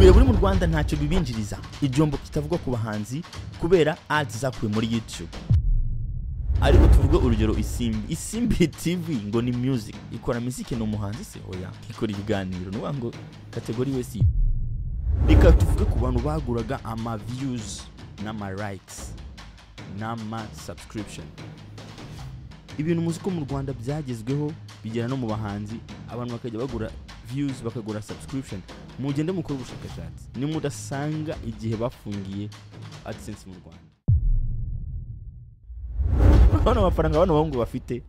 kureba uri mu Rwanda ntacyo bibinjiriza, ijombo kitavugwa ku bahanzi kubera ads zakuwe muri YouTube. Ariko tuvuga urugero Isimbi TV ngo ni music, ikora music no muhanzi se oya, ikora ibiganiro no ngo kategori wese. Reka tuvuge ku bantu baguraga ama views n'ama likes n'ama subscription. Ibintu muziko mu Rwanda byagezweho bigera no mu bahanzi, abantu bakajya bagura views bakagura subscription. Mugende mukora ubushakashatsi ni mudasanga igihe bafungiye AdSense mu Rwanda. Bano amafaranga bano bahungu bafite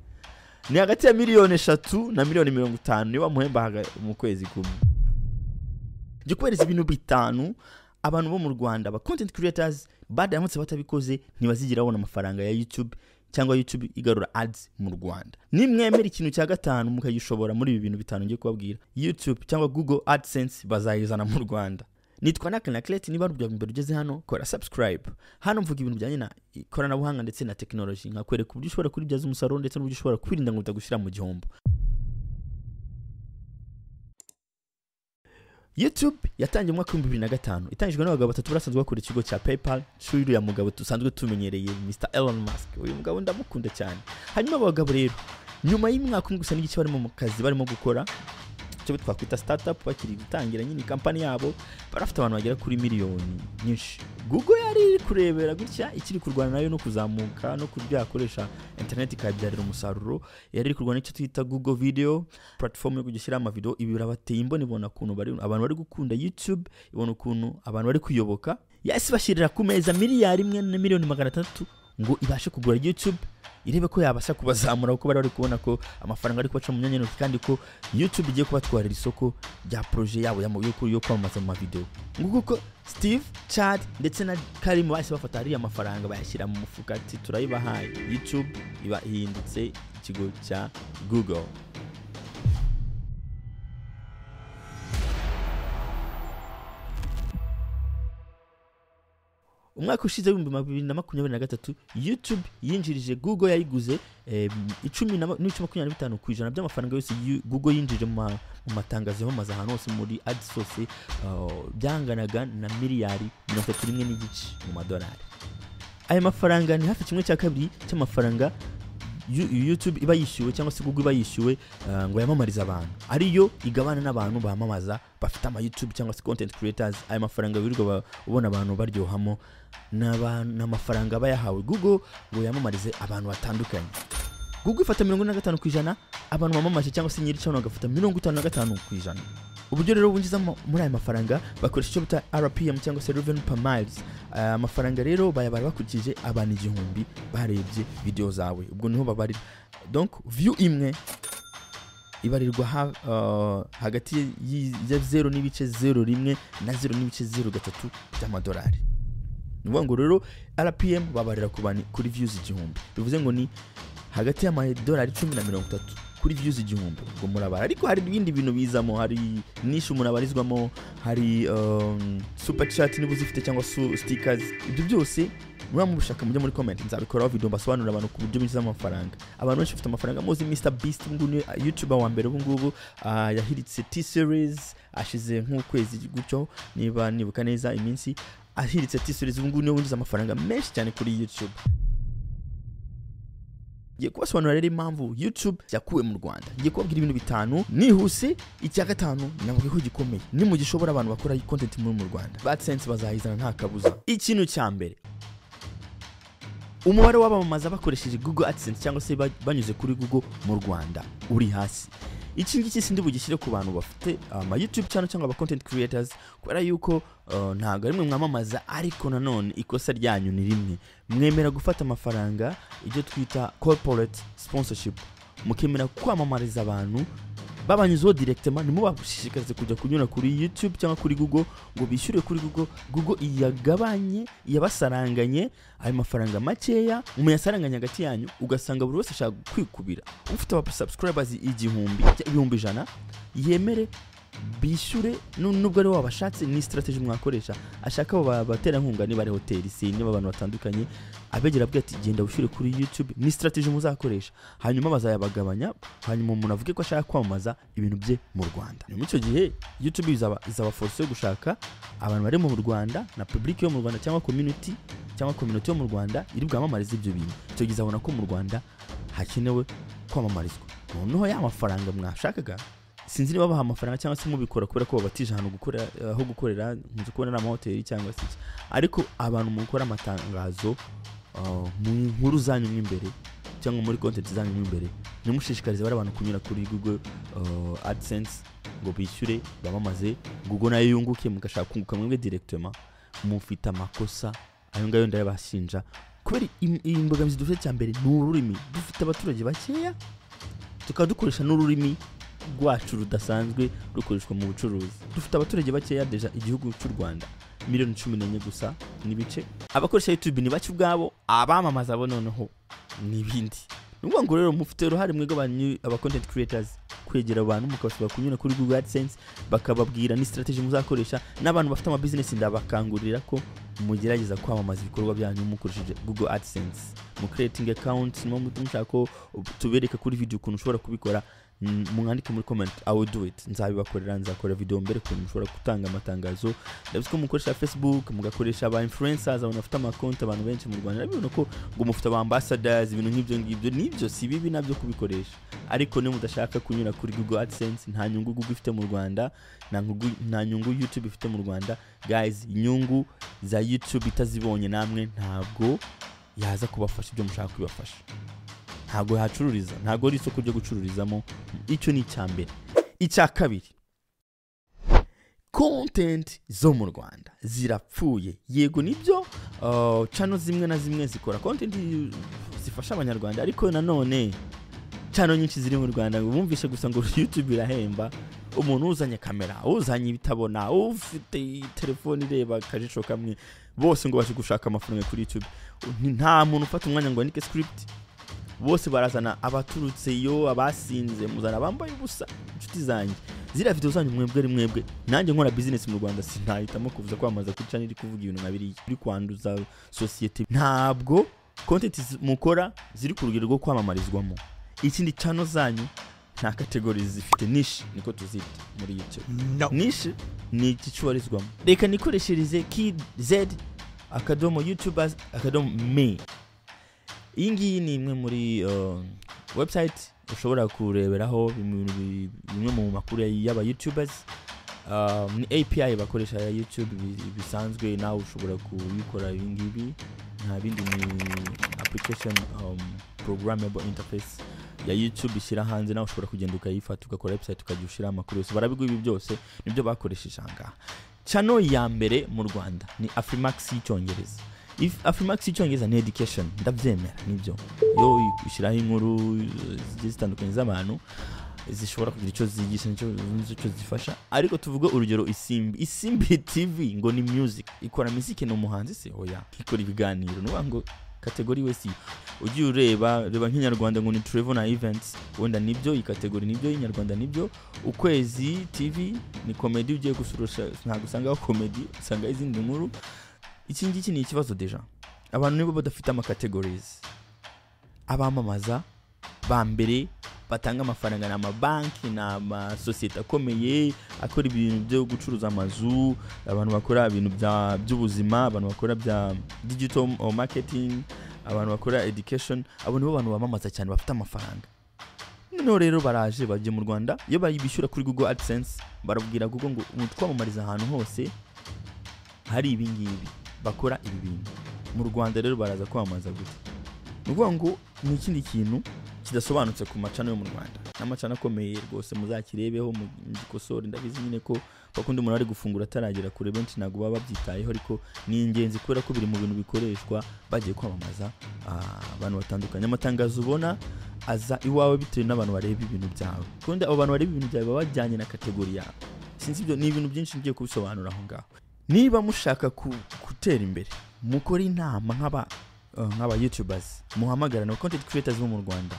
ni hagati ya miliyoni 3 na miliyoni 50 niba muhemba mu kwezi kumwe. Gikwereza ibintu bitanu abantu bo mu Rwanda ba content creators badamutse batabikoze ntibazigira babona amafaranga ya YouTube cyangwa YouTube igarura ads mu Rwanda. Nimwemera ikintu cya gatanu mukayishobora muri ibi bintu bitanu ngiye kubabwira, YouTube cyangwa Google AdSense bazayizana mu Rwanda. Nitwa na Clet, niba rubya mbere ugeze hano kora subscribe. Hano mvuga ibintu bijyanye na ikoranabuhanga ndetse na technology, nkakwereka uburyo ushobora kuribyaza umusaruro ndetse n'uburyo ushobora kwirinda ngo utagushira mu gihombo. YouTube yatangiye mu mwaka wa 2005, itangijwe n'abagabo batatu barasanzwe bakora ikigo cya PayPal, shuri ya mugabo tusanzwe tumenyereye Mr Elon Musk. Uyu mugabo ndamukunda cyane. Hanyuma abagabo rero nyuma y'umwaka umwe gusa n'iki barimo mu kazi barimo gukora cyo twakwita startup, bakiri gutangira nyine company yabo, barafite abantu bagera kuri miliyoni nyinshi. Google yari kurebera gutya ikiri kurwana nayo no kuzamuka no kubyakoresha internet ikabyarira umusaruro. Yari kurwana icyo twita Google Video platform yo kugishyira ama video. Ibi birabateye imboni, ibona kuntu bari abantu bari gukunda YouTube, ibona kuntu abantu bari kuyoboka. Yasi bashirira ku meza miliyari 1 na miliyoni 300 ngo ibashe kugura YouTube, irebe ko yabasha kubazamura uko bari kubona ko amafaranga ari kubaca mu myanya kandi ko YouTube igiye kubatwarira isoko rya projet yabo yo kwamamaza mu video. Nguko Steve, Chad ndetse na Karim bashye bafata ari amafaranga bayashyira mu mufuka ati turayibahaye. YouTube iba ihindutse ikigo cya Google. Umwaka ushize 2023 YouTube yinjirije Google yayiguze 10.25% by'amafaranga yose Google yinjije mu matangazo yo maza hano hose muri ads yose byanganaga na miliyari 31 mu madolari. Aya mafaranga ni hafi kimwe cya kabiri cy'amafaranga YouTube iba yishyuwe cyangwa se Google iba yishyuwe ngo yamamarize abantu, ariyo igabana n'abantu bamamaza bafite ama YouTube cyangwa se content creators. Aya mafaranga birirwa ubona abantu baryohamo n'amafaranga bayahawe Google ngo yamamarize abantu batandukanye. Google ifata 55%, abantu bamamaje cyangwa se nyiri cyangwa bagafata 55%. Uburyo rero bunjiza muri aya mafaranga bakoresha icyo bita RPM cyangwa se revenue per miles. Amafaranga rero bayabara bakurikije abantu 1000 barebye video zawe, ubwo niho babarira. Donc view imwe ibarirwa hagati ya 0.01 na 0.03 by'amadolari. Nuvuga ngo rero RPM babarira kuri views 1000, bivuze ngo ni hagati y'amadolari 10 na 30 kuri views 1000 ngo murabara. Ariko hari ibindi bintu bizamo, hari niche umuntu abarizwamo, hari super chat niba uzifite cyangwa stickers. Ibyo byose mwa mubushaka mujye muri comment, nzabikoraho video basobanura abantu ku buryo biza amafaranga. Abantu benshi bafite amafaranga muzi Mr Beast nguni YouTuber wa mbere ubungubu yahiritse T-series ashize nk'ukwezi gutyo niba nibuka neza iminsi, ahiritse T-series ubungubu winjiza amafaranga menshi cyane kuri YouTube. Ngiye kubasobanurira rero impamvu YouTube yakuwe mu Rwanda. Ngiye kubabwira ibintu bitanu nihuse. Icya gatanu nabwiye ko gikomeye, ni mu gishobora abantu bakora content mu Rwanda AdSense bazahizana nta kabuza. Ikintu cya mbere, umubare w'abamamaza bakoresheje Google AdSense cyangwa se banyuze kuri Google mu Rwanda uri hasi. Iki ngiki sindi bugishyire ku bantu bafite ama YouTube channel cyangwa aba content creators, kubera yuko ntago ari mwe mwamamaza, ariko nanone ikosa ryanyu ni rimwe, mwemera gufata amafaranga ibyo twita corporate sponsorship, mukemera kwamamariza abantu babanyuzeho directement. Nimo bagushishikarize kujya kunyura kuri YouTube cyangwa kuri Google ngo bishyure kuri Google iyagabanye yabasaranganye ayo mafaranga makeya, umuyasaranganya hagati yanyu, ugasanga buri wese ashaka kwikubira. Ufite aba subscribers 100 yemere bishyure nubwo ari wabashatse ni strategy mwakoresha ashaka abo batera nkunga niba ari hoteli se niba abantu batandukanye abegera bwa ati genda ushyire kuri YouTube ni strategy muzakoresha hanyuma bazayabagabanya hanyuma umuntu avuge ko ashaka kwamamaza ibintu bye mu Rwanda mu cyo gihe YouTube izaba force yo gushaka abantu bari mu Rwanda na public yo mu Rwanda cyangwa community yo mu Rwanda iri bwamamariza ibyo bintu cyo gizabona ko mu Rwanda hakenewe kwamamarizwa noneho ya mafaranga mwashakaga sinzi niba baha amafaranga cyangwa se mubikora kubera ko babatije ahantu gukorera nzi kubona na mahoteli cyangwa se ariko abantu mukora amatangazo mu nkuru zanyu imbere cyangwa muri content zanyu imbere nimushishikarize bari abantu kunyura kuri Google AdSense ngo bishyure bamamaze Google nayo yunguke mugashaka kunguka mwebwe directement mufite amakosa ayo ngayo ndabashinja kubera imbogamizi dufite cyambere n'ururimi dufite abaturage bakeya tukadukoresha n'ururimi rwacu rudasanzwe rukoreshwa mu bucuruzi dufite abaturage bakeya deja igihugu cy'u Rwanda miliyoni 14 gusa nibice abakoresha YouTube ni bake ubwabo abamamaza abo noneho nibindi nubwo ngo rero mufite ruhare mwego aba content creators kwegera abantu mukabasaba kunyura kuri Google AdSense bakababwira ni strategy muzakoresha n'abantu bafite ama business ndabakangurira ko mugerageza kwamamaza ibikorwa byanyu mukoresheje Google AdSense mu creating account no mutumshako tubereka kuri video ukuntu ushobora kubikora mwandike muri comment I will do it nzabibakorera nzakora video mbere ko mushobora gutanga amatangazo ndabizi ko mukoresha Facebook mugakoresha aba influencers abantu bafite amakonti abantu benshi mu Rwanda nabyo ko ngo mufite aba ambassadors ibintu nk'ibyo nibyo si bibi nabyo kubikoresha ariko ne mudashaka kunyura kuri Google AdSense nta nyungu Google ifite mu Rwanda nta nyungu YouTube ifite mu Rwanda guys inyungu za YouTube itazibonye namwe ntabwo yaza kubafasha ibyo mushaka kubafasha ntago hacururiza ntago ari isoko ryo gucururizamo icyo ni cyambere icya kabiri content zo mu Rwanda zirapfuye yego nibyo channel zimwe na zimwe zikora content zifasha abanyarwanda ariko nanone channel nyinshi ziri mu Rwanda bumvishe gusa ngo YouTube irahemba umuntu uzanye kamera uzanye ibitabona ufite telefone ireba kajisho kamwe bose ngo baje gushaka amafaranga kuri YouTube nta muntu ufata umwanya ngo andike script bose barazana abaturutse yo abasinze muzana bambaye ubusa inshuti zanjye zira video zanyu mwebwe nanjye nkora business mu Rwanda sinahitamo kuvuza kwamaza kuri channel iri kuvuga ibintu nkabiri iri kwanduza society ntabwo content mukora ziri ku rugero rwo kwamamarizwamo ikindi channel zanyu nta categories zifite niche niko tuzita muri YouTube niche ni ikicubarizwamo reka nikoreshereze KZ youtubers me ingi ni imwe muri website ushobora kureberaho bimwe mu makuru y'aba YouTubers ni API bakoresha ya YouTube bisanzwe nawe ushobora kubikora ibingibi nta bindi ni application programmable interface ya YouTube ishyira hanze nawe ushobora kugenda ukayifata ugakora website ukajushira amakuru yose barabiguye ibi byose nibyo bakoresheje anga channel ya mbere mu Rwanda ni Afrimax y'Icyongereza Afrimax y'Icyongereza ni education ndabyemera nibyo yo ishyiraho inkuru zitandukanye z'abantu zishobora kugira icyo zigisha nicyo zifasha ariko tuvuga urugero Isimbi TV ngo ni music ikora music no muhanzi se oya ikora ibiganiro no ngo kategori wese ugiye reba nk'inyarwanda ngo ni travel na events wenda nibyo ikategori nibyo y'inyarwanda nibyo ukwezi TV ni comedy ugiye gusurusha nta gusanga comedy usanga izindi nkuru iki ngiki ni ikibazo deja abantu nibo badafite ama categories abamamaza ba mbere batanga amafaranga na mabanki na ma societe akomeye akora ibintu byo gucuruza amazu abantu bakora ibintu by'ubuzima abantu bakora bya digital marketing abantu bakora education abo nibo bantu bamamaza cyane bafite amafaranga no rero baraje baje mu Rwanda iyo bayibishyura kuri Google AdSense barabwira Google ngo twamamariza ahantu hose hari ibingibi bakora ibi bintu mu Rwanda rero baraza kwamamaza gute nuvuga ngo ni ikindi kintu kidasobanutse ku macana yo mu Rwanda n'amacana akomeye rwose muzakirebeho mu bikosore ndabizi nyine ko bakundi umuntu ari gufungura ataragera kure benshi nago baba babyitayeho ariko ni ingenzi kubera ko biri mu bintu bikoreshwa bagiye kwamamaza abantu batandukanye amatangazo ubona aza iwawe bitewe n'abantu bareba ibintu byawe kundi abo bantu bareba ibintu byawe bajyanye na kategori yawe sinzi ibyo ni ibintu byinshi ngiye kubisobanura aho ngaho niba mushaka gutera imbere mukora inama nk'aba YouTubers muhamagara no content creators bo mu Rwanda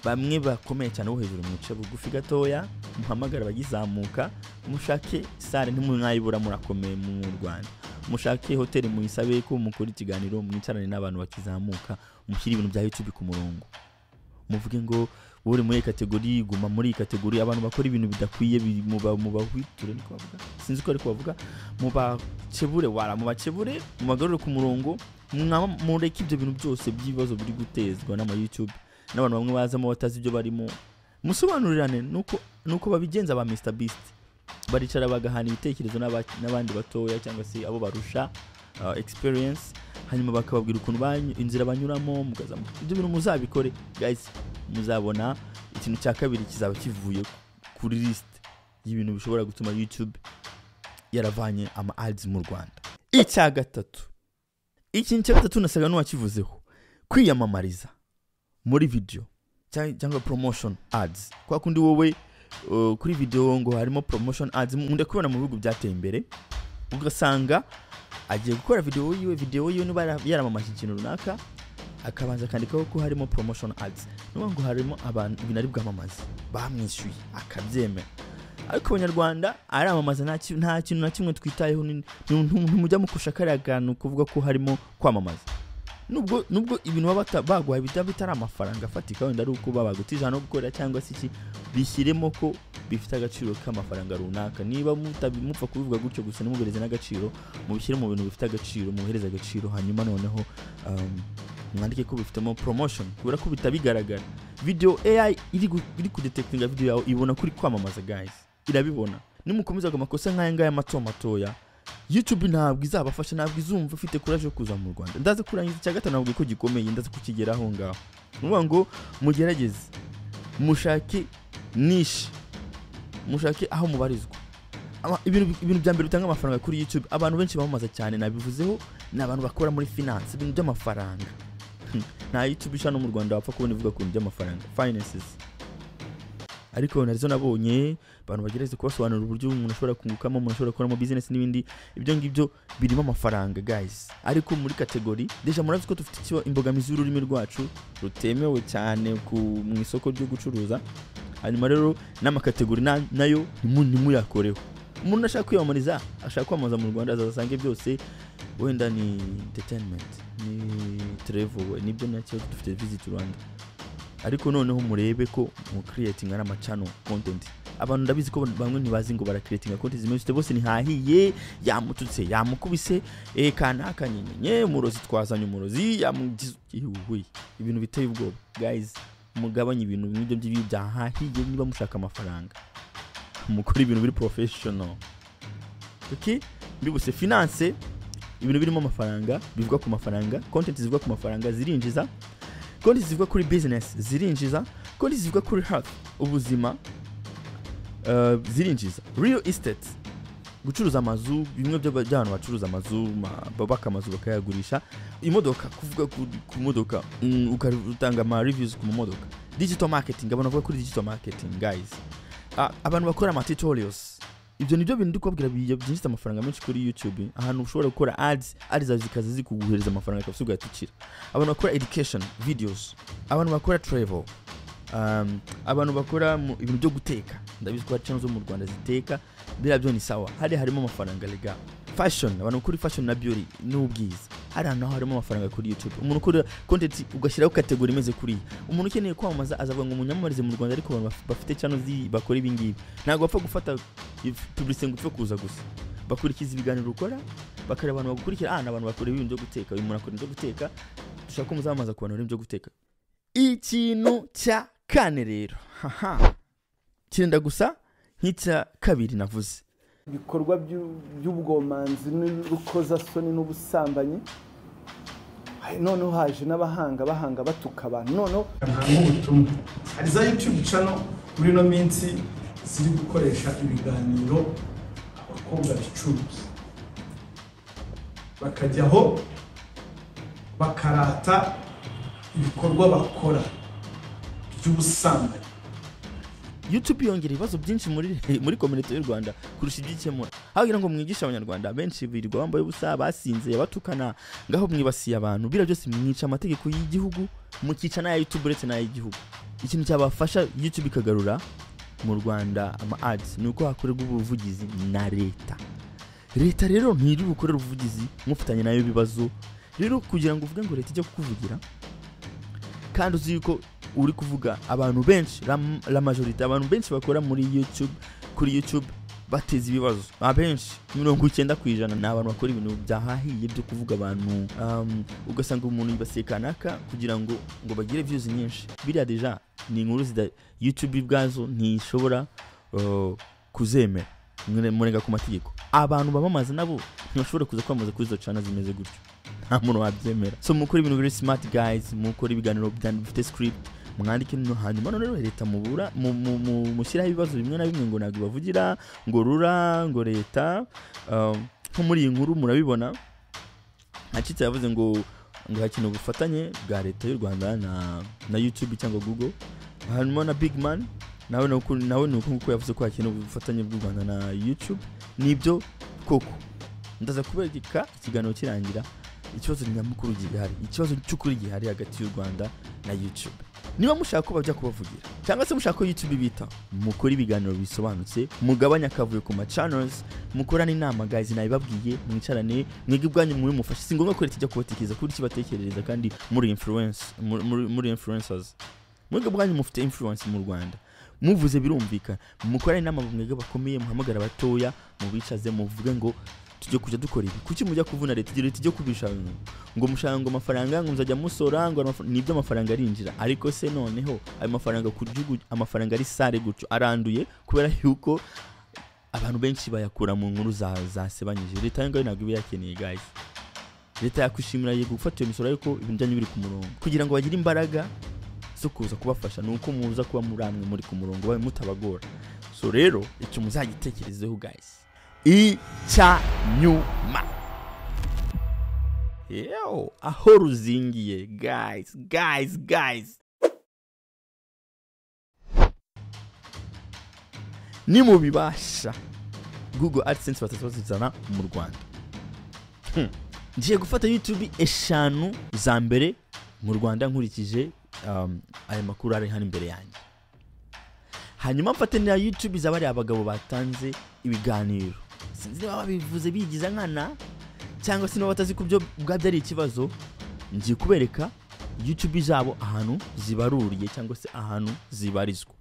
bamwe bakomeye cyane bo hejuru mwica bugufi gatoya muhamagara bagizamuka mushake sare ntimwayibura murakomeye mu Rwanda mushake hoteli muyisabe ko mukora ikiganiro mwicarane n'abantu bakizamuka mushyira ibintu bya YouTube ku murongo muvuge ngo uri muri kategori guma muri kategori abantu bakora ibintu bidakwiye mubahwiture niko bavuga sinzi ko ari kubavuga mubakebure mubagarure ku murongo mureke ibyo bintu byose by'ibibazo biri gutezwa n'ama YouTube n'abantu bamwe bazamo batazi ibyo barimo musobanurirane nuko babigenza ba Mr Beast baricara bagahana ibitekerezo n'abandi batoya cyangwa se abo barusha experience hanyuma bakababwira ukuntu inzira banyuramo mugazamo ibyo bintu muzabikore guys muzabona ikintu cya kabiri kizaba kivuye kuri list y'ibintu bishobora gutuma YouTube yaravanye ama ads mu Rwanda. Icya gatatu ikintu cya gatatu nasaga n'uwakivuzeho kwiyamamariza muri video cyangwa promotion ads kwa kundi wowe kuri video ngo harimo promotion ads munde kubona mu bihugu byateye imbere ugasanga agiye gukora video yiwe niba yaramamaje ikintu runaka akabanza kandikaho ko harimo promotion ads ngo harimo abantu binari bwamamaza bamwishyuye akabyemera ariko abanyarwanda aramamaza nta kintu na kimwe twitayeho ntumujya mukusha kare agantu kuvuga ko harimo kwamamaza nubwo ibintu bagwaye bitari amafaranga afatika wenda ari uko babagutije no gukora cyangwa se iki bishyiremo ko bifite agaciro k'amafaranga runaka niba mupfa kubivuga gutyo gusa nimubereze n'agaciro mubishyire mu bintu bifite agaciro muhereza agaciro hanyuma noneho mwandike ko bifitemo promotion kubera ko bitabigaragara video AI iri kudetectinga video yawe ibona kuri kwamamaza guys irabibona nimukomeza amakosa nk'aya matoya YouTube ntabwo izabafasha ntabwo izumva ufite courage yo kuza mu Rwanda ndaza kurangiza cya gatatu ntabwo ko gikomeye ndaza kukigeraho ngaho nuvuga ngo mugerageze mushake niche mushake aho mubarizwa ibintu bya mbere bitanga amafaranga kuri YouTube abantu benshi bamamaza cyane nabivuzeho n'abantu bakora muri finance ibintu by'amafaranga na YouTube ishano mu Rwanda bapfa kubona ivuga ku by'amafaranga finances ariko narizo nabonye abantu bagereze kubasobanurira uburyo umuntu ashobora kungukamo umuntu ashobora gukora mu business n'ibindi ibyo ngibyo birimo amafaranga guys ariko muri category deja murazi ko dufite imbogamizi y'ururimi rwacu rutemewe cyane mu isoko ryo gucuruza hanyuma rero n'amakategori nayo ntimuyakoreho umuntu ashaka kwiyamamariza ashaka kwamamaza mu Rwanda azasange byose wenda ni entertainment ni travel nibyo nacyo dufite visit Rwanda ariko noneho murebe ko mu creating ama channel content abantu ndabizi ko bamwe ntibazi ngo bara creating content zimwe bose nihahiye yamututse yamukubise kanaka nyenye murozi twazanye umurozi yamugihuye ibintu biteye ubwoba guys mugabanye ibintu n'ibyo byahahiye niba mushaka amafaranga mukora ibintu biri professional okay mbibuse finance ibintu birimo amafaranga bivuga ku mafaranga content zivuga ku mafaranga zirinjiza content zivuga kuri business zirinjiza content zivuga kuri health ubuzima zirinjiza real estate gucuruza amazu bimwe by'abantu bacuruza amazu babaka amazu bakayagurisha imodoka kuvuga ku modoka ukatanga ama reviews ku modoka digital marketing abantu bavuga kuri digital marketing guys abantu bakora ama tutorials ibyo nibyo bintu ndikubwira byinjiza amafaranga menshi kuri YouTube ahantu ushobora gukora ads zikaza zikuguhereza amafaranga akasuga tukira abantu bakora education videos abantu bakora travel abantu bakora ibintu byo guteka ndabizi ko channel zo mu Rwanda ziteka byo ni sawa harimo amafaranga lega fashion abantu kuri fashion na beauty n'ubwiza harimo amafaranga kuri YouTube umuntu ukora content ugashyiraho category imeze kuri umuntu ukeneye kwamamaza azavuga ngo munyamamarize mu Rwanda ariko abantu bafite channel bakora ibingibi ntago bapfa gufata publicity ngo kuza gusa bakurikiza ibiganiro ukora bakareba abantu bagukurikira abantu bakora ibintu byo guteka uyu muntu akora ibyo guteka dushaka ko muzamaza ku bantu byo guteka ikintu cya kane rero kirenda gusa nk'icya kabiri navuze ibikorwa by'ubwomanzi n'urukozasoni n'ubusambanyi noneho haje n'abahanga batuka abantu noneho nk'ubutumwa hari za YouTube channel muri no minsi ziri gukoresha ibiganiro abakobwa bicuruza bakajyaho bakarata ibikorwa bakora by'ubusambanyi YouTube yongera ibibazo byinshi muri community y'u Rwanda kurusha ibyikemura hagira ngo mwigisha abanyarwanda benshi birirwa bambaye ubusa basinze batukana ngaho mwibasiye abantu bira byose mwica amategeko y'igihugu mukica na YouTube uretse na y'igihugu. Ikintu cyabafasha YouTube ikagarura mu Rwanda ama ads nuko hakorerwa ubuvugizi na leta rero ntiri bukorera ubuvugizi mufatanye nayo bibazo rero kugira ngo uvuge ngo leta ijye kukuvugira kandi uzi yuko uri kuvuga abantu benshi la majorité abantu benshi bakora muri YouTube kuri YouTube bateza ibibazo abenshi 90% n'abantu bakora ibintu byahahiye byo kuvuga abantu ugasanga umuntu yibasekanaka kugira ngo bagire views nyinshi biriya deja ni inkuru zida YouTube ibwazo ntishobora kuzemera murenga ku mategeko. Abantu bamamaza nabo ntibashobora kuza kwamaza kuri izo channel zimeze gutyo nta muntu wabyemera. So mukora ibintu very smart guys, mukora ibiganiro bifite script mwandike no hanyuma none leta mubura mushyiraho ibibazo bimwe na bimwe ngo ntabwo bavugira ngo rura ngo leta nko muri iyi nkuru murabibona acitse yavuze ngo hakino ubufatanye bwa leta y'u Rwanda na YouTube cyangwa Google hanyuma na Big Man nawe nuko yavuze ko hakino ubufatanye bw'u Rwanda na YouTube nibyo koko ndaza kubereka ikiganiro kirangira ikibazo nyamukuru gihari ikibazo cy'ukuri gihari hagati y'u Rwanda na YouTube. Niba mushaka ko bajya kubavugira cyangwa se mushaka ko YouTube bita mukora ibiganiro bisobanutse mugabanya akavuyo ku ma channels mukorana inama guys nabibabwiye mwicarane mwige bwanyu muri mufashe singombwa ko leta kubatekereza kuri kibatekerereza kandi muri influencers mwige bwanyu mufite influence mu Rwanda muvuze birumvikana mukorana inama mwige bakomeye muhamagara batoya mubicaze muvuge ngo tujye kujya dukora ibi kuki mujya kuvuna leta ijye kubisha ngo mushanga amafaranga ngo muzajya musora ngo nibyo amafaranga arinjira ariko se noneho ayo mafaranga ku gihugu amafaranga ari sare gutyo aranduye kubera yuko abantu benshi bayakura mu nkuru zasebanyije. Leta yangaye ntabwo biyakeneye guys. Leta yakwishimira yego gufata iyo misoro ariko ibinjanye biri ku murongo kugira ngo bagire imbaraga zo kuza kubafasha nuko muza kuba muramwe muri ku murongo babe mutabagora. So rero icyo muzagitekerezeho guys. Icyanyuma aho ruzingiye guys ni mubibasha Google AdSense batazozizana mu Rwanda. Ngiye gufata YouTube 5 za mbere mu Rwanda nkurikije aya makuru ari hano imbere yanjye hanyuma mfate na YouTube zabari abagabo batanze ibiganiro sinzi niba babivuze bigiza nkana cyangwa se niba batazi kubyo bwabyo ari ikibazo ngiye kubereka YouTube zabo ahantu zibaruriye cyangwa se ahantu zibarizwa.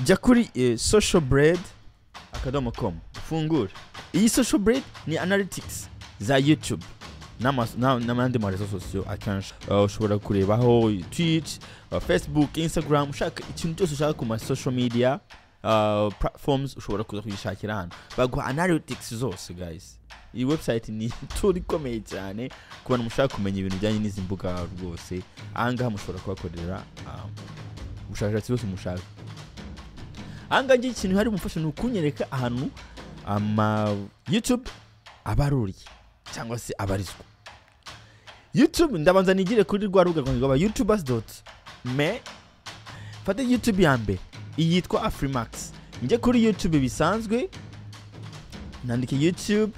Jya kuri socialbread.com fungura iyi social bread ni analytics za YouTube n'amandi marezo sosiyo akenshi ushobora kurebaho Twitch, Facebook, Instagram ushaka ikintu cyose ushaka ku ma social media platforms ushobora kuza kuyishakira hano baguha analytics zose guys. Iyi website ni turi komeye cyane ku bantu mushaka kumenya ibintu bijyanye n'izi mbuga rwose ahangaha mushobora kubakorera ubushakashatsi bwose mushaka. Ahangaha ikintu hari mufasha ni ukunyereka ahantu ama YouTube abaruriye cyangwa se abarizwa. YouTube ndabanza nigire kuri rwa rubuga rwa youtubers.me fate YouTube ya mbere iyitwa Afrimax njye kuri YouTube bisanzwe nandike YouTube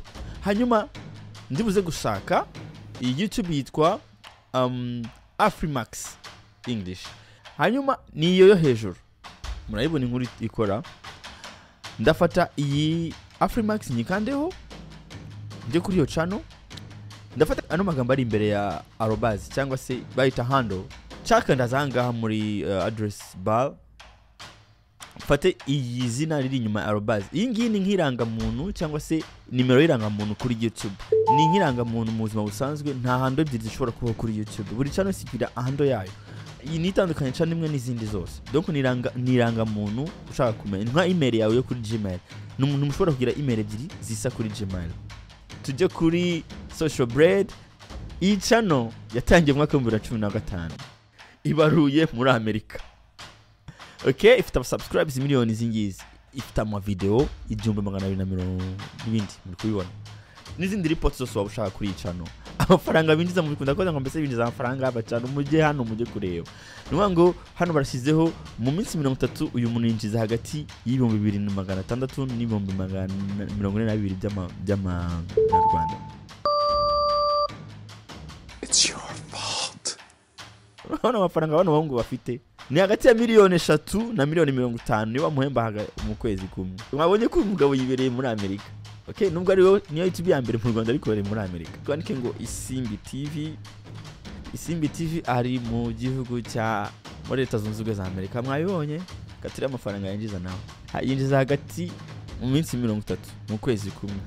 hanyuma ndibuze gushaka iyi YouTube yitwa Afrimax English hanyuma niyo yo hejuru murayibona inkuru ikora ndafata iyi Afrimax nyikandeho njye kuri yo channel ndafata ano magambo ari imbere ya arobase cyangwa se bayita handle chaka ndazangaha muri address bar fate iyi zina riri inyuma arobase iyi ngiyi ni nkiranga muntu cyangwa se nimero y'iranga muntu kuri YouTube ni nkiranga muntu mu buzima busanzwe nta handle ebyiri zishobora kuba kuri YouTube buri channel sigira handle yayo iyi nitandukanye cyane imwe n'izindi zose donc niranga muntu ushaka kumenya nka email yawe yo kuri Gmail n'umuntu mushobora kugira email ebyiri zisa kuri Gmail. Tujye kuri social bread iyi channel yatangiye mu mwaka wa 2015 ibaruye muri Amerika. Okay, ifite subscribers miliyoni zingizi ifite ama video 1200 n'ibindi muri kubibona n'izindi reports zose waba ushaka kuri Cano. Amafaranga binjiza mu bikunda ko mbese binjiza amafaranga y'abacano mujye hano mujye kureba. Nuvuga ngo hano barashyizeho mu minsi 30 uyu muntu yinjiza hagati y'ibihumbi 2600 n'ibihumbi 42 by'amanyarwanda. It's your fault. Hano amafaranga bano bahungu bafite ni hagati ya miliyoni 3 na miliyoni 50 niba muhemba mu kwezi kumwe. Mwabonye ko umugabo yibereye muri Amerika. Okay, nubwo ari niyo YouTube ya mbere mu Rwanda ariko bari muri Amerika. Twandike ngo Isimbi TV ari mu gihugu cya muri Leta Zunze Ubumwe za Amerika. Mwabibonye katira amafaranga yinjiza nawe. Yinjiza hagati mu minsi 30 mu kwezi kumwe.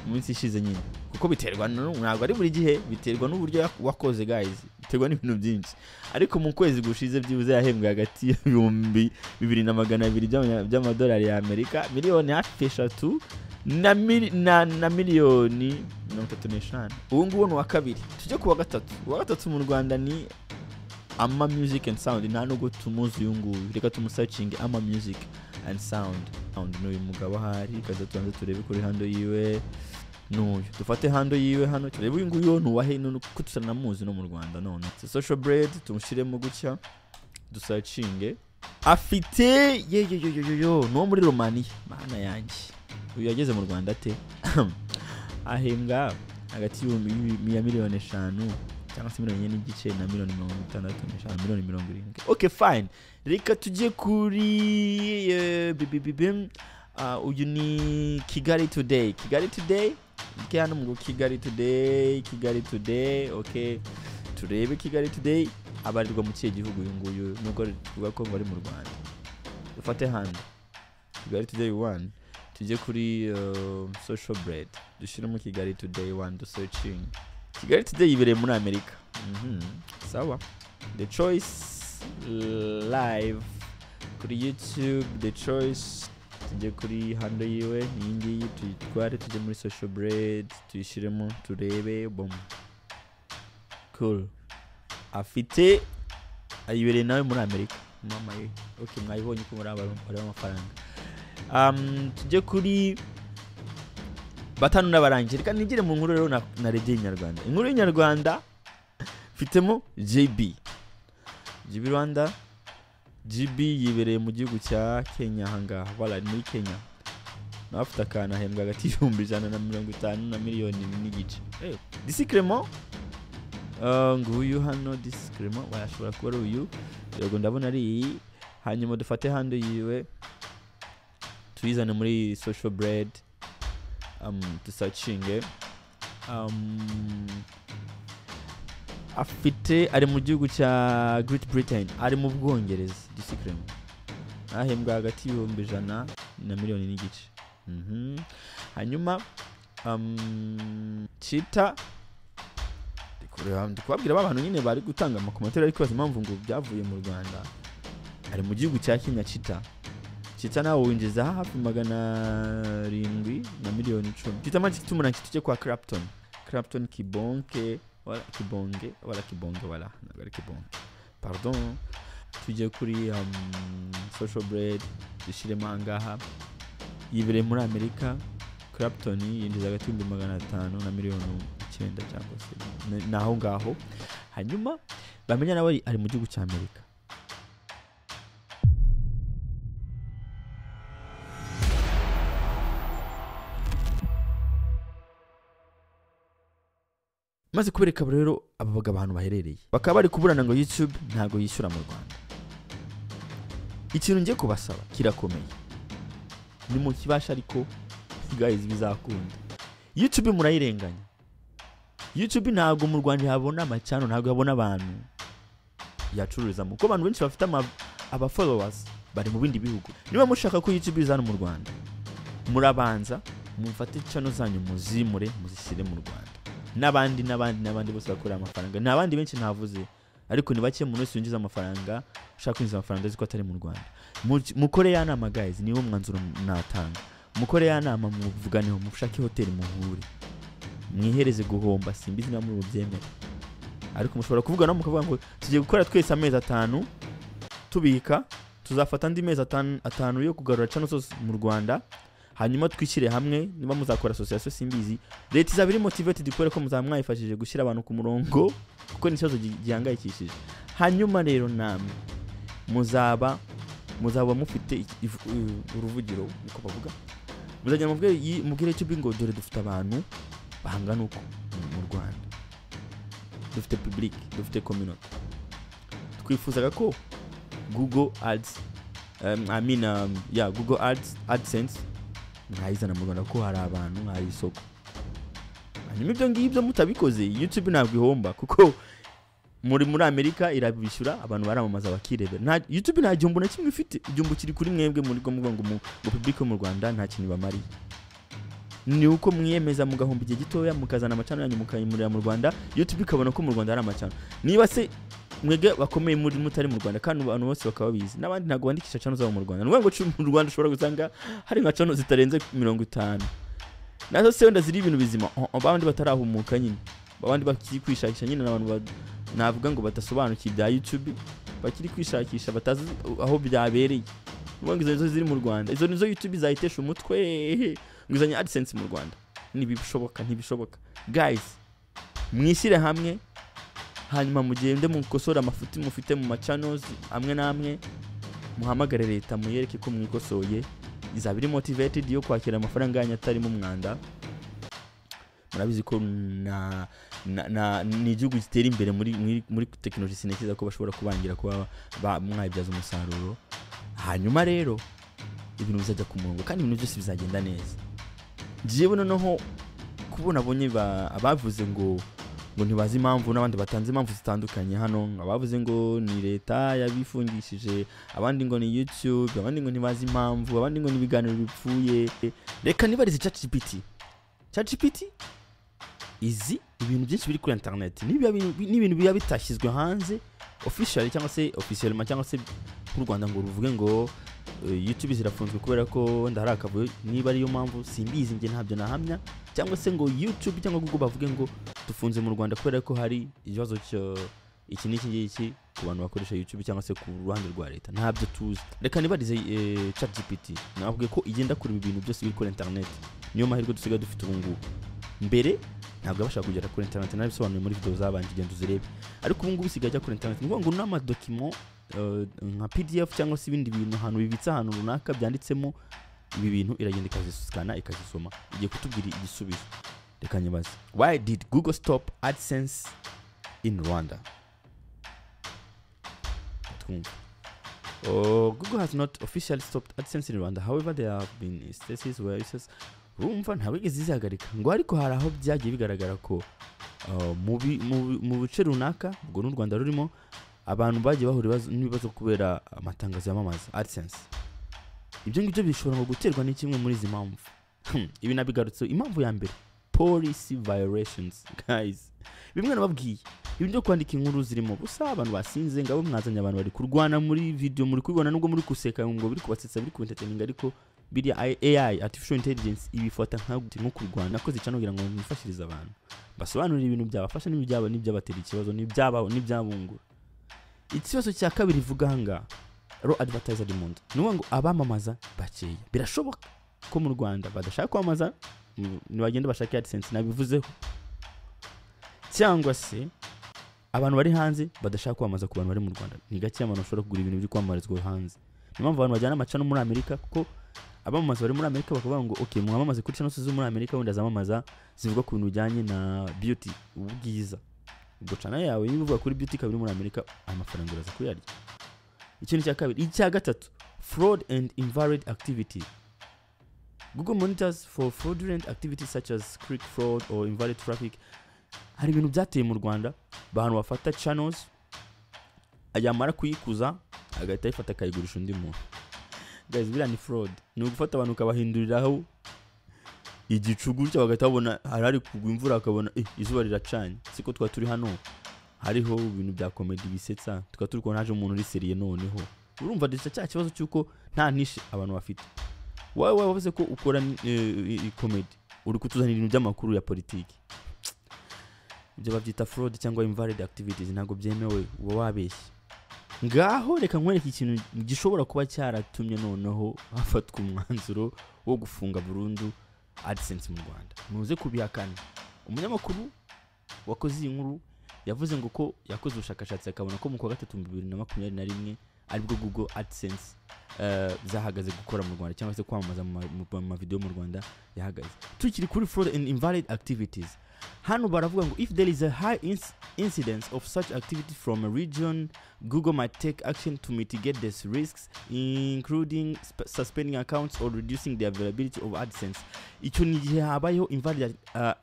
Mu minsi ishize nyine. Kuko biterwa ntabwo ari buri gihe, biterwa n'uburyo wakoze guys. Biterwa n'ibintu byinshi. Ariko mu kwezi gushize byibuze yahembwe hagati y'ibihumbi 2200 by'amadolari ya Amerika, miliyoni hafi 3 na miliyoni 35. Ubu ngubu ni wa kabiri. Tujye ku wa gatatu. Wa gatatu mu Rwanda ni Ama Music and Sound. Nta nubwo tumuzi uyu nguyu. Reka tumusearching Ama Music and Sound. N'uyu mugabo hari kaza tubanze turebe kuri hando yiwe. N'uyu dufate hando yiwe hano turebe uyu nguyu nuwahe nuko tusanamuzi no mu Rwanda none. Social Bread tumushiremo gutya dusearching. Afite no muri Romania. Mana yanjye. Uyu yageze mu Rwanda ate? Ahembwa hagati y'ibihumbi miliyoni 5 cyangwa se miliyoni n'igice na miliyoni 65 miliyoni 70. Okay fine. Reka tujye kuri uyu ni Kigali Today. Hano mu Kigali Today. Okay. Turebe Kigali Today abarirwa mu kihe gihugu uyu nguyu nubwo tuvuga ko bari mu Rwanda. Dufate hano Kigali Today 1. Tujye kuri Social Bread dushiremo Kigali Today 1 do searching. Kigali Today yibereye muri Amerika. Sawa. The Choice live kuri YouTube. The Choice tujye kuri hando yiwe n'indi tuyitware tujye muri Social Bread tuyishiremo turebe. Boom. Cool. Afite ayibereye nawe muri Amerika. Mama ye. Okay, mwayibonye ko muri amafaranga. Tujye kuri batanu n'abarangira. Reka nigire mu nkuru rero na radio Inyarwanda. Inkuru y'Inyarwanda fitemo JB Rwanda. JB yibereye mu gihugu cya Kenya hanga wala muri Kenya. Nafite akana hembwa hagati y'ibihumbi 150 na miliyoni n'igice. Discrètement nguyu hano discrètement washobora kuba ari uyu. Yego ndabona ari hanyuma dufate hando yiwe tuyizane muri Social Bread searching. Afite ari mu gihugu cya Great Britain, ari mu Bwongereza. Discrètement ahembwa hagati y'ibihumbi 100 na miliyoni n'igice. Hanyuma Chita ndikubabwira abantu nyine bari gutanga amakomentari ariko bazi impamvu ngo byavuye mu Rwanda. Ari mu gihugu cya Kenya. Chita nawe winjiza hafi 700 na miliyoni 10. Chita maji kitumuna kituje kwa Clapton Kibonge wala nagari Kibonge. Pardon. Tujye kuri Social Bread dushiremo angaha yibereye muri Amerika. Clapton yinjiza hagati y'ibihumbi 500 na miliyoni 9 cyangwa se naho ngaho. Hanyuma bamenya nawe ari mu gihugu cya Amerika. Maze kubereka rero ababaga abantu baherereye bakaba bari kuburana ngo YouTube ntago yishyura mu Rwanda. Ikintu ngiye kubasaba kirakomeye, ni mu kibasha ariko guys bizakunda. YouTube murayirenganya. YouTube ntago mu Rwanda habona amacano, ntago habona abantu yacururizamo kuko abantu benshi bafite aba followers bari mu bindi bihugu. Niba mushaka ko YouTube izana mu Rwanda, murabanza mufate channel zanyu muzimure muzishyire mu Rwanda. N'abandi bose bakora amafaranga. N'abandi benshi ntavuze ariko ni bake umuntu wese yinjiza amafaranga, ushaka kwinjiza amafaranga ziko atari mu Rwanda. Mukore ya nama guys, niwo mwanzuro natanga. Mukore ya nama muvuganeho, mushake hoteli muhure, mwihereze guhomba, simbizi na muri ubyemera. Ariko mushobora kuvuga no mukavuga ngo tugiye gukora twese amezi 5 tubika, tuzafata andi mezi 5 yo kugarura channel zose mu Rwanda, hanyuma twishyire hamwe niba muzakora association simbizi leta izaba iri motivated kubera ko muzaba mwayifashije gushyira abantu ku murongo kuko ni ikibazo gihangayikishije. Hanyuma rero namwe muzaba mufite uruvugiro uko bavuga, muzajya mubwire YouTube ngo dore dufite abantu bahangana uko mu Rwanda, dufite public, dufite community, twifuzaga ko Google Ads Google AdSense mwayizana mu Rwanda ko hari abantu, hari isoko. Hanyuma ibyo ngibyo mutabikoze YouTube ntabwo ihomba kuko muri Amerika irabishyura abantu baramamaza bakirebera. YouTube nta gihombo na kimwe ifite, igihombo kiri kuri mwebwe muri go ngo mu public mu Rwanda nta kintu bamari. Ni uko mwiyemeza mugahomba igihe gitoya mukazana amacano yanyu mukayimurira mu Rwanda, YouTube ikabona ko mu Rwanda hari amacano. Niba se mwege bakomeye muri mutari mu Rwanda kandi abantu bose bakaba bizi, n'abandi ntago bandikisha channel zabo mu Rwanda. Nuvuga ngo mu Rwanda ushobora gusanga hari nka channel zitarenze 50. Nazo se wenda ziri ibintu bizima, abandi batarahumuka nyine, abandi bakiri kwishakisha nyine n'abantu navuga ngo batasobanukiye bya YouTube, bakiri kwishakisha batazi aho byabereye. Nuvuga izo ziri mu Rwanda, izo nizo YouTube zayitesha umutwe ngizanye AdSense mu Rwanda. Ntibishoboka. Guys, mwishyire hamwe hanyuma mugende mukosora amafuti mufite mu channels amwe namwe, muhamagare leta muyereke ko mwikosoye, izabiri motivated yo kwakira amafaranga yanyu atari mu mwanda. Murabizi ko ni igihugu gitera imbere muri technology, sinekiza ko bashobora kubangira kuba mwayibyaza umusaruro. Hanyuma rero ibintu bizajya ku murongo kandi ibintu byose bizagenda neza. Jewe noneho kubona abonye abavuze ngo ntibazi impamvu, n'abandi batanze impamvu zitandukanye hano, abavuze ngo ni leta yabifungishije, abandi ngo ni YouTube, abandi ngo ntibazi impamvu, abandi ngo ni ibiganiro bipfuye. Reka nibarize ChatGPT izi ibintu byinshi biri kuri internet, n'ibintu biba bitashyizwe hanze officially cyangwa se officiellement cyangwa se mu Rwanda ngo ruvuge ngo YouTube zirafunzwe kubera ko ndahari akavuyo. Niba ari yo mpamvu simbizi, nge ntabyo nahamya, cyangwa se ngo YouTube cyangwa Google bavuge ngo tufunze mu Rwanda kubera ko hari ikibazo cyo iki n'iki ku bantu bakoresha YouTube cyangwa se ku ruhande rwa leta, ntabyo tuzi. Reka nibarize ChatGPT, navuge ko igenda kuri ibintu byose biri kuri internet. Niyo mahirwe dusigaye dufite ubu ngubu. Mbere ntabwo bashaka kugera kuri internet, nabisobanuye muri video zabanje igenda uzirebe, ariko ubu ngubu bisigaye ajya kuri internet. Ni ngo n'ama document nka PDF cyangwa se ibindi bintu ahantu bibitse ahantu runaka byanditsemo ibi bintu, iragenda ikazisikana ikazisoma, igiye kutubwira igisubizo. Reka nyibaze, why did Google stop AdSense in Rwanda? Google has not officially stopped AdSense in Rwanda. However, there have been instances where users rumva ntabwo zihagarika ngo, ariko hari aho byagiye bigaragara ko mu bice runaka ubwo n'u Rwanda rurimo abantu bagiye bahura n'ibibazo kubera amatangazo yamamaza AdSense. Ibyo ngibyo bishobora guterwa n'ikimwe muri izi mpamvu. Ibi nabigarutse impamvu ya mbere, policy violations. Guys, bimwe nababwiye ibintu byo kwandika inkuru zirimo gusa abantu basinze, ngabo mwazanye abantu bari kurwana muri video, muri kubibona nubwo muri kuseka ngo biri kubasetsa, biri kuentertaining, ariko biri AI artificial intelligence ibifata nko kurwana ko zicana kugira ngo nifashirize abantu basobanurira ibintu byabafasha n'ibyabatera ikibazo n'ibyabungura. Ikibazo cya kabiri ivuga hanga ro advertiser demand, nuvuga ngo abamamaza bakeya. Birashoboka ko mu Rwanda badashaka kwamaza, nibagenda bashaka AdSense nabivuzeho, cyangwa se abantu bari hanze badashaka kwamaza ku bantu bari mu Rwanda. Ni gake abantu bashobora kugura ibintu biri kwamarizwa hanze. Niyo mpamvu abantu bajyana amacano muri Amerika, kuko abamamaza bari muri Amerika bakavuga ngo okay, mwamamaze kuri channel zo muri Amerika, wenda zamamaza zivuga ku bintu bijyanye na beauty, ubwiza. Ubwo channel yawe yivuga kuri beauty kabiri muri Amerika, amafaranga uraza kuyarya. Ikintu cya kabiri. Icya gatatu, fraud and invalid activity. Google monitors for fraudulent activities such as click fraud or invalid traffic. Hari ibintu byateye mu Rwanda, abantu bafata channels ajyamara kuyikuza agahita yifata akayigurisha undi muntu. Guys, bira ni fraud. Ni ugufata abantu ukabahinduriraho igicugu cyo bagahita babona harari kugwa imvura, akabona izuba riracanye. Siko twa turi hano hariho ibintu bya comedy bisetsa, turi ko naje umuntu uri seriye noneho. Urumva ndetse cya kibazo cyuko nta nishe abantu bafite. Wowe wavuze ko ukora comedy, uri kutuzanira ibintu by'amakuru ya politiki. Ibyo babyita fraud cyangwa invalid activities, ntago byemewe, uba wabeshye. ngaho reka nkwereke ikintu gishobora kuba cyaratumye noneho hafatwa umwanzuro wo gufunga burundu AdSense mu Rwanda. Muze kubihakana. Umunyamakuru wakoze iyi nkuru yavuze ngo ko yakoze ubushakashatsi akabona ko mu kwa gatatu 2021 aribwo Google AdSense zahagaze gukora mu Rwanda cyangwa se kwamamaza mu video mu Rwanda yahagaze. Tukiri kuri fraud and invalid activities. Hano baravuga ngo if there is a high incidence of such activity from a region, Google might take action to mitigate these risks, including suspending accounts or reducing the availability of AdSense. Icyo ni gihe habayeho invalid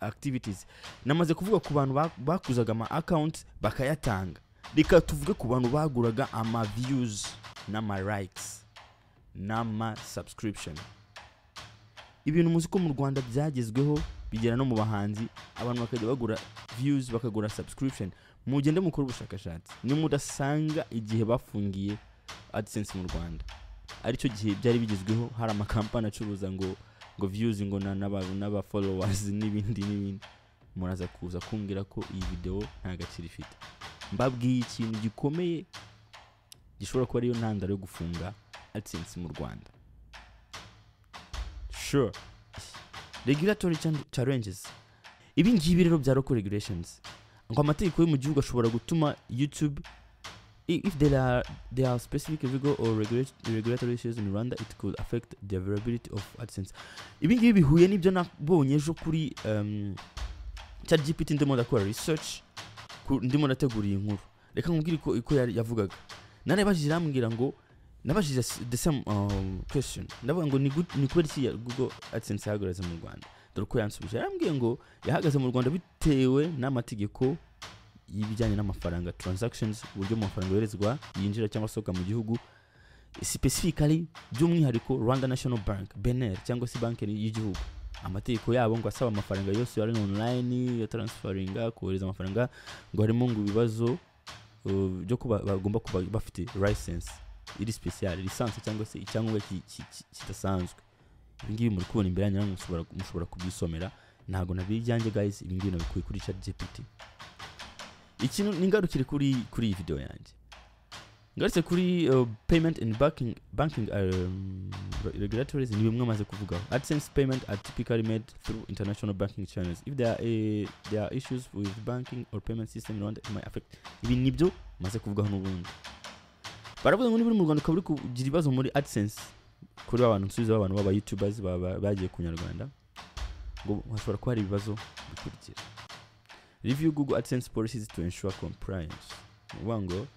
activities. Namaze kuvuga ku bantu bakuzaga ama accounts bakayatanga. Reka tuvuge ku bantu baguraga ama views n'ama likes n'ama subscription. Ibintu muzi ko mu Rwanda byagezweho bigera no mu bahanzi, abantu bakajya bagura views bakagura subscription. Mugende mukora ubushakashatsi ni mudasanga igihe bafungiye AdSense mu Rwanda aricyo gihe byari bigezweho, hari amakampani acuruza ngo views ngo n'aba followers n'ibindi. Muraza kuza kumbwira ko iyi video nta gaciro ifite. Mbabwiye ikintu gikomeye gishobora kuba ariyo ntandaro yo gufunga AdSense mu Rwanda. Sure. Regulatory challenges. Ibi ngibi rero bya local regulations. Ngo amategeko yo mu gihugu ashobora gutuma YouTube, if there are specific legal or regulatory issues in Rwanda, it could affect the availability of AdSense. Ibi ngibi bihuye n'ibyo nabonye ejo kuri ChatGPT ndimo ndakora research, ndimo ndategura iyi nkuru. Reka nkubwire ko yavugaga. Narebajije arambwira ngo nabajije the same question. Ndavuga ngo ni kubera iki Google AdSense yahagaze mu Rwanda. Dore ko yansubije arambwiye ngo yahagaze mu Rwanda bitewe n'amategeko y'ibijyanye n'amafaranga, transactions, uburyo amafaranga yoherezwa yinjira cyangwa soka mu gihugu, specifically by'umwihariko Rwanda National Bank BNR cyangwa se banki y'igihugu. Amategeko yabo ngo asaba amafaranga yose yari online ya transferinga, kohereza amafaranga, ngo harimo ngo ibibazo byo kuba bagomba kuba bafite license iri special, license cyangwa se icyangombwa kidasanzwe. Ibi ngibi muri kubona imbere yanyu mushobora kubyisomera, ntago nabijyanje guys. Ibi ngibi nabikuye kuri ChatGPT. Ikintu ningarukire kuri iyi video yanjye, ngarutse kuri payment and banking regulatories. Ni bimwe maze kuvuga. AdSense payment are typically made through international banking channels. If there are issues with banking or payment system in Rwanda, it might affect. Ibi nibyo maze kuvuga hano ubundi. Baravuga ngo niba mu Rwanda ukaburi kugira ibibazo muri AdSense, kuri abantu nsubiza abantu baba YouTubers bagiye ku Nyarwanda, ngo hashobora kuba hari ibibazo bikurikira. Review Google AdSense policies to ensure compliance. Ngo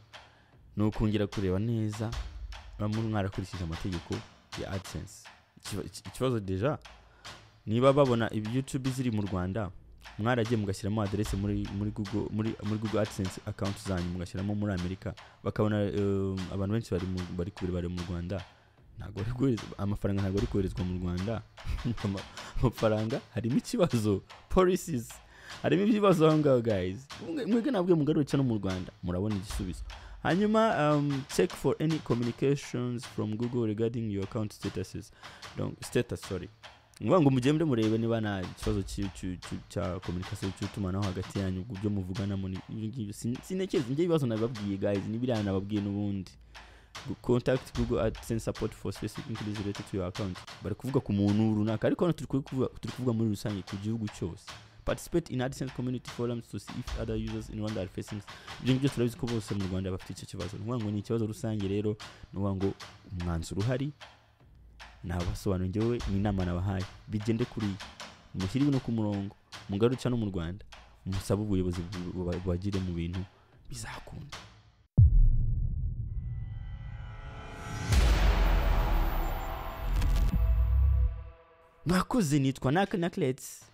no kongera kureba neza mwarakurikije amategeko ya AdSense. Ikibazo deja niba babona YouTube ziri mu Rwanda, mwaragiye mugashyiramo adresse muri Google AdSense account zanyu, mugashyiramo muri Amerika, bakabona abantu benshi bari kubiri mu Rwanda, ntago amafaranga ntago ari koherezwa mu Rwanda. Amafaranga harimo ikibazo, policies harimo ibibazo aho ngaho guys. Mwege nabwiye mugaruke no mu Rwanda murabona igisubizo. Hanyuma check for any communications from Google regarding your account statuses. Ngo mugende murebe niba nta kibazo cya communication cy'utumanaho hagati yanyu byo muvugana muri sinekeze ngiye ibibazo nababwiye guys, nibirana nababwiye n'ubundi. Contact Google AdSense support for specific inquiries related to your account. Bari kuvuga ku muntu runaka, ariko hano turi kuvuga muri rusange ku gihugu cyose. Participate in AdSense community forums to see if other users in Rwanda are facing. Ibyo ngibyo turabizi ko bose mu Rwanda bafite icyo kibazo. Ngo ni ikibazo rusange rero, ngo umwanzuro uhari nabasobanura njyewe ni inama nabahaye. Bigende kuri mushyiriwe no ku murongo, mugaruca no mu Rwanda, musaba ubuyobozi bagire mu bintu bizakunda. Mwakoze, nitwa Naklets.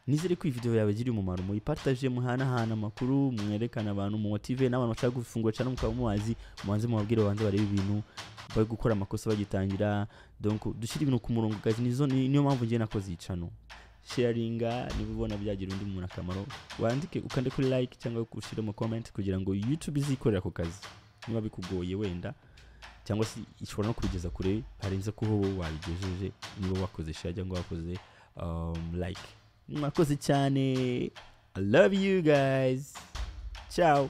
Nizere ko iyi video yawe iri umumaro, muyipartage, muhana amakuru, mwerekana abantu, motive n'abantu bashaka gufungura cyane mukaba muwazi, mubanze mubabwire babanze barebe ibintu bari gukora amakosa bagitangira. Donc dushyira ibintu ku murongo guys, niyo mpamvu ngiye nakoze icano. Sharinga niba ubona byagira undi muntu akamaro, wandike ukande kuri like cyangwa ushire mu comment kugira ngo YouTube izikorera ko kazi. Niba bikugoye wenda cyangwa se ishobora no kubigeza kure harenze ko wowe wabigejeje, niba wakoze share cyangwa wakoze like. Mwakoze cyane. I love you guys. Ciao.